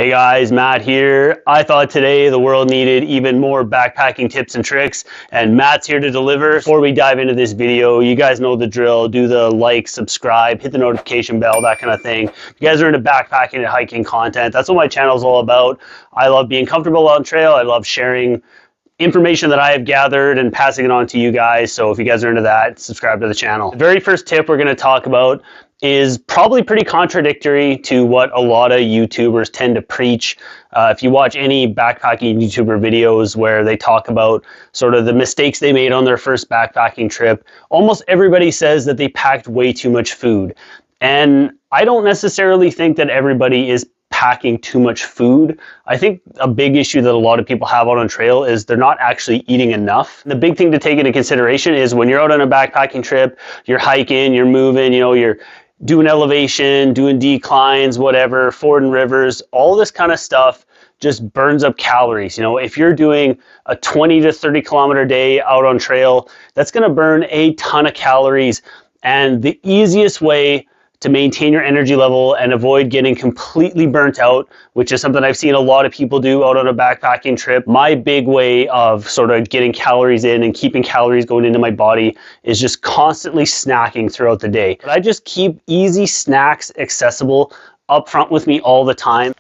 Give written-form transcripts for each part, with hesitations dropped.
Hey guys, Matt here. I thought today the world needed even more backpacking tips and tricks, and Matt's here to deliver. Before we dive into this video, you guys know the drill. Do the like, subscribe, hit the notification bell, that kind of thing. If you guys are into backpacking and hiking content, that's what my channel is all about. I love being comfortable on trail. I love sharing information that I have gathered and passing it on to you guys. So if you guys are into that, subscribe to the channel. The very first tip we're going to talk about is probably pretty contradictory to what a lot of YouTubers tend to preach. If you watch any backpacking YouTuber videos where they talk about sort of the mistakes they made on their first backpacking trip, almost everybody says that they packed way too much food. And I don't necessarily think that everybody is packing too much food. I think a big issue that a lot of people have out on trail is they're not actually eating enough. The big thing to take into consideration is when you're out on a backpacking trip, you're hiking, you're moving, you're doing elevation, doing declines, whatever, fording rivers, all this kind of stuff just burns up calories. If you're doing a 20 to 30 kilometer day out on trail, that's going to burn a ton of calories. And the easiest way to maintain your energy level and avoid getting completely burnt out, which is something I've seen a lot of people do out on a backpacking trip. My big way of sort of getting calories in and keeping calories going into my body is just constantly snacking throughout the day. But I just keep easy snacks accessible up front with me all the time.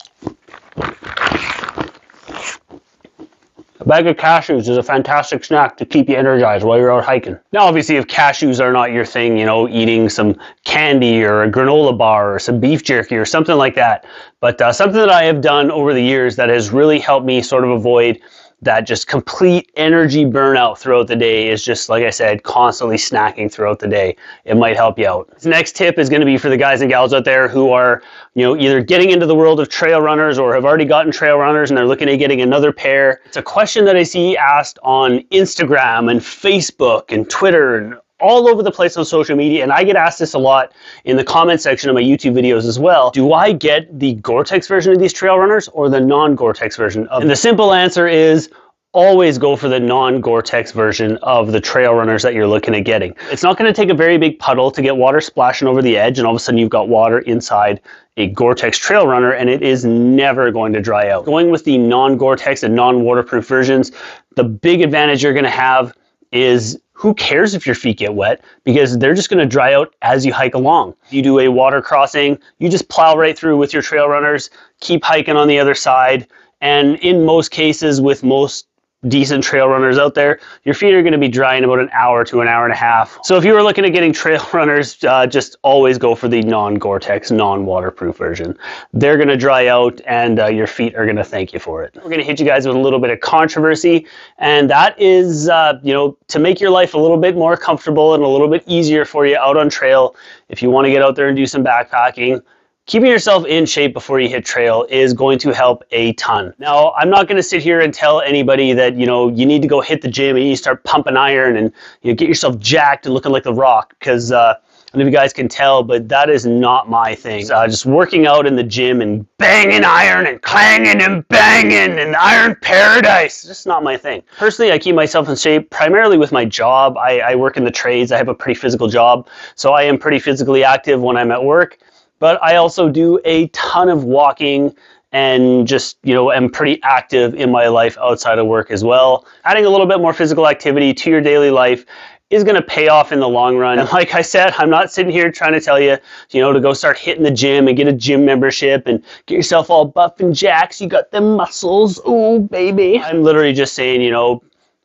A bag of cashews is a fantastic snack to keep you energized while you're out hiking. Now, obviously, if cashews are not your thing, eating some candy or a granola bar or some beef jerky or something like that. But something that I have done over the years that has really helped me sort of avoid that just complete energy burnout throughout the day is just, like I said, constantly snacking throughout the day. It might help you out. This next tip is going to be for the guys and gals out there who are, either getting into the world of trail runners or have already gotten trail runners and they're looking at getting another pair. It's a question that I see asked on Instagram and Facebook and Twitter and all over the place on social media, and I get asked this a lot in the comment section of my YouTube videos as well. Do I get the Gore-Tex version of these trail runners or the non-Gore-Tex version of them? And the simple answer is always go for the non-Gore-Tex version of the trail runners that you're looking at getting. It's not going to take a very big puddle to get water splashing over the edge, and all of a sudden you've got water inside a Gore-Tex trail runner, and it is never going to dry out. Going with the non-Gore-Tex and non-waterproof versions, the big advantage you're going to have is who cares if your feet get wet, because they're just going to dry out as you hike along. You do a water crossing, you just plow right through with your trail runners, keep hiking on the other side, and in most cases with most decent trail runners out there, your feet are going to be dry in about an hour to an hour and a half. So if you were looking at getting trail runners, just always go for the non-Gore-Tex, non-waterproof version. They're going to dry out and your feet are going to thank you for it. We're going to hit you guys with a little bit of controversy, and that is, to make your life a little bit more comfortable and a little bit easier for you out on trail. If you want to get out there and do some backpacking, keeping yourself in shape before you hit trail is going to help a ton. Now, I'm not going to sit here and tell anybody that, you need to go hit the gym and you start pumping iron and get yourself jacked and looking like The Rock, because I don't know if you guys can tell, but that is not my thing. Just working out in the gym and banging iron and clanging and banging and iron paradise, just not my thing. Personally, I keep myself in shape primarily with my job. I work in the trades. I have a pretty physical job, so I am pretty physically active when I'm at work. But I also do a ton of walking and just, am pretty active in my life outside of work as well. Adding a little bit more physical activity to your daily life is going to pay off in the long run. And like I said, I'm not sitting here trying to tell you, to go start hitting the gym and get a gym membership and get yourself all buff and jacked so you got them muscles. Oh, baby. I'm literally just saying,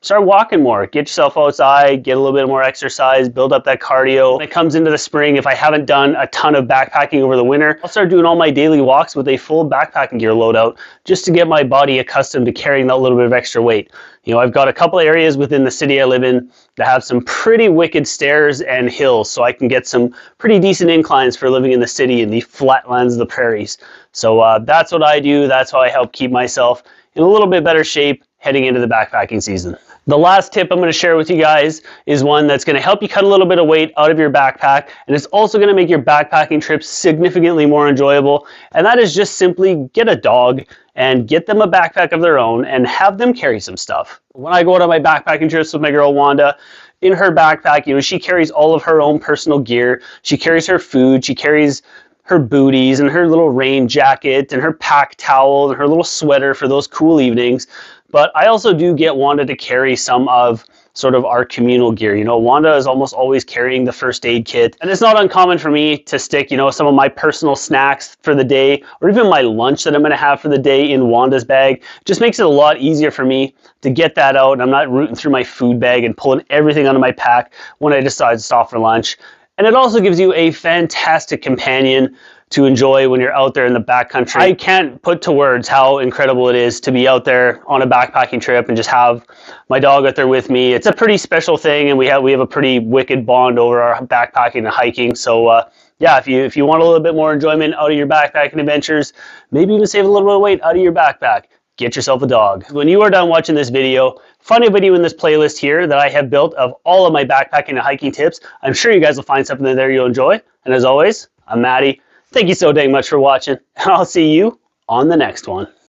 start walking more, get yourself outside, get a little bit more exercise, build up that cardio. When it comes into the spring, if I haven't done a ton of backpacking over the winter, I'll start doing all my daily walks with a full backpacking gear loadout just to get my body accustomed to carrying that little bit of extra weight. I've got a couple of areas within the city I live in that have some pretty wicked stairs and hills, so I can get some pretty decent inclines for living in the city in the flatlands of the prairies. So that's what I do. That's how I help keep myself in a little bit better shape heading into the backpacking season. The last tip I'm going to share with you guys is one that's going to help you cut a little bit of weight out of your backpack, and it's also going to make your backpacking trips significantly more enjoyable, and that is just simply get a dog and get them a backpack of their own and have them carry some stuff. When I go out on my backpacking trips with my girl Wanda, in her backpack, she carries all of her own personal gear. She carries her food. She carries her booties and her little rain jacket and her pack towel and her little sweater for those cool evenings. But I also do get Wanda to carry some of sort of our communal gear. You know, Wanda is almost always carrying the first aid kit, and it's not uncommon for me to stick, you know, some of my personal snacks for the day or even my lunch that I'm going to have for the day in Wanda's bag. It just makes it a lot easier for me to get that out, and I'm not rooting through my food bag and pulling everything out of my pack when I decide to stop for lunch. And it also gives you a fantastic companion to enjoy when you're out there in the backcountry. I can't put to words how incredible it is to be out there on a backpacking trip and just have my dog out there with me. It's a pretty special thing, and we have a pretty wicked bond over our backpacking and hiking. So yeah, if you want a little bit more enjoyment out of your backpacking adventures, maybe even save a little bit of weight out of your backpack, get yourself a dog. When you are done watching this video, find a video in this playlist here that I have built of all of my backpacking and hiking tips. I'm sure you guys will find something in there you'll enjoy. And as always, I'm Matty. Thank you so dang much for watching, and I'll see you on the next one.